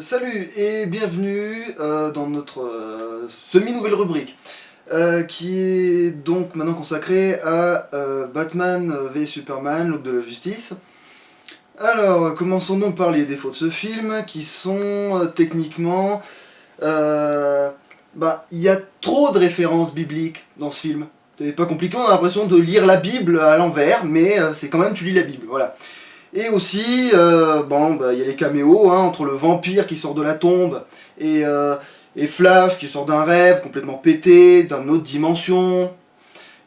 Salut et bienvenue dans notre semi-nouvelle rubrique qui est donc maintenant consacrée à Batman v Superman, l'aube de la justice. Alors, commençons donc par les défauts de ce film qui sont techniquement... il y a trop de références bibliques dans ce film. C'est pas compliqué, on a l'impression de lire la Bible à l'envers, mais c'est quand même tu lis la Bible, voilà. Et aussi, y a les caméos, hein, entre le vampire qui sort de la tombe et Flash qui sort d'un rêve complètement pété, d'une autre dimension.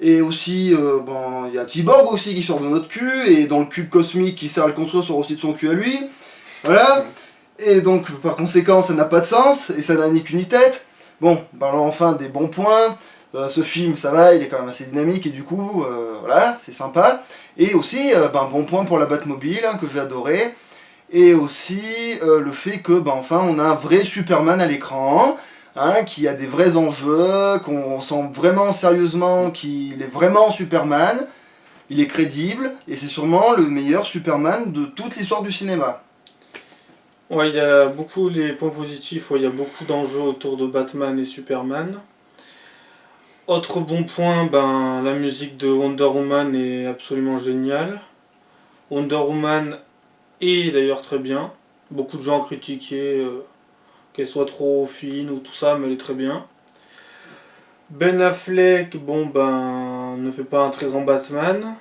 Et aussi, il y a Cyborg aussi qui sort de notre cul, et dans le cube cosmique qui sert à le construire sort aussi de son cul à lui. Voilà. Et donc, par conséquent, ça n'a pas de sens, et ça n'a ni queue ni tête. Bon, parlons enfin des bons points. Ce film, ça va, il est quand même assez dynamique, et du coup, voilà, c'est sympa. Et aussi, bon point pour la Batmobile, hein, que j'ai adoré. Et aussi, le fait que, on a un vrai Superman à l'écran, hein, qui a des vrais enjeux, qu'on sent vraiment sérieusement qu'il est vraiment Superman. Il est crédible, et c'est sûrement le meilleur Superman de toute l'histoire du cinéma. Ouais, il y a beaucoup des points positifs, il y a beaucoup d'enjeux autour de Batman et Superman. Autre bon point, la musique de Wonder Woman est absolument géniale. Wonder Woman est d'ailleurs très bien. Beaucoup de gens critiquaient qu'elle soit trop fine ou tout ça, mais elle est très bien. Ben Affleck, ne fait pas un très grand Batman.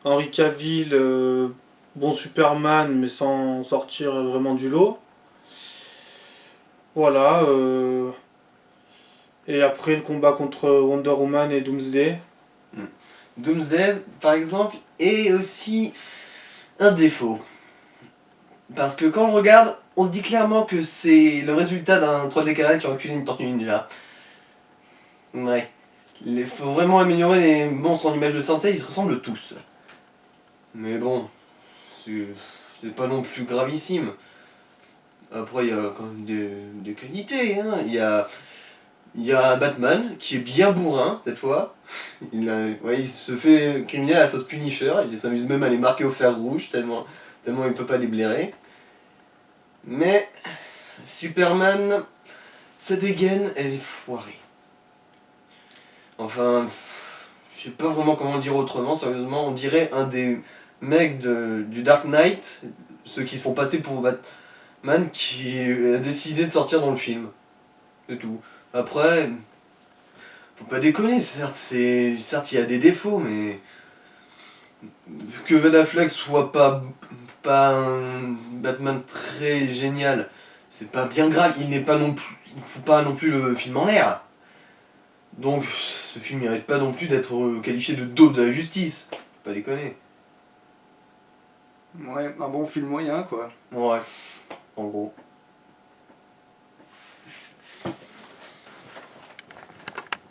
Henry Cavill, bon Superman, mais sans sortir vraiment du lot. Voilà. Et après le combat contre Wonder Woman et Doomsday. Doomsday, par exemple, est aussi un défaut. Parce que quand on regarde, on se dit clairement que c'est le résultat d'un 3D carré qui a reculé une tortue ninja. Ouais. Il faut vraiment améliorer les monstres en image de synthèse, ils se ressemblent tous. Mais bon, c'est pas non plus gravissime. Après, il y a quand même des qualités. Hein. Il y a un Batman qui est bien bourrin cette fois. Il se fait criminel à la sauce Punisher. Il s'amuse même à les marquer au fer rouge tellement il peut pas les blairer. Mais Superman, sa dégaine, elle est foirée. Enfin, je sais pas vraiment comment le dire autrement. Sérieusement, on dirait un des mecs du Dark Knight, ceux qui se font passer pour Batman, qui a décidé de sortir dans le film. C'est tout. Après, faut pas déconner, certes il y a des défauts, mais vu que Ben Affleck soit pas un Batman très génial, c'est pas bien grave, il fout pas non plus le film en l'air. Donc ce film mérite pas non plus d'être qualifié de daube de la justice. Faut pas déconner. Ouais, un bon film moyen, quoi. Ouais, en gros.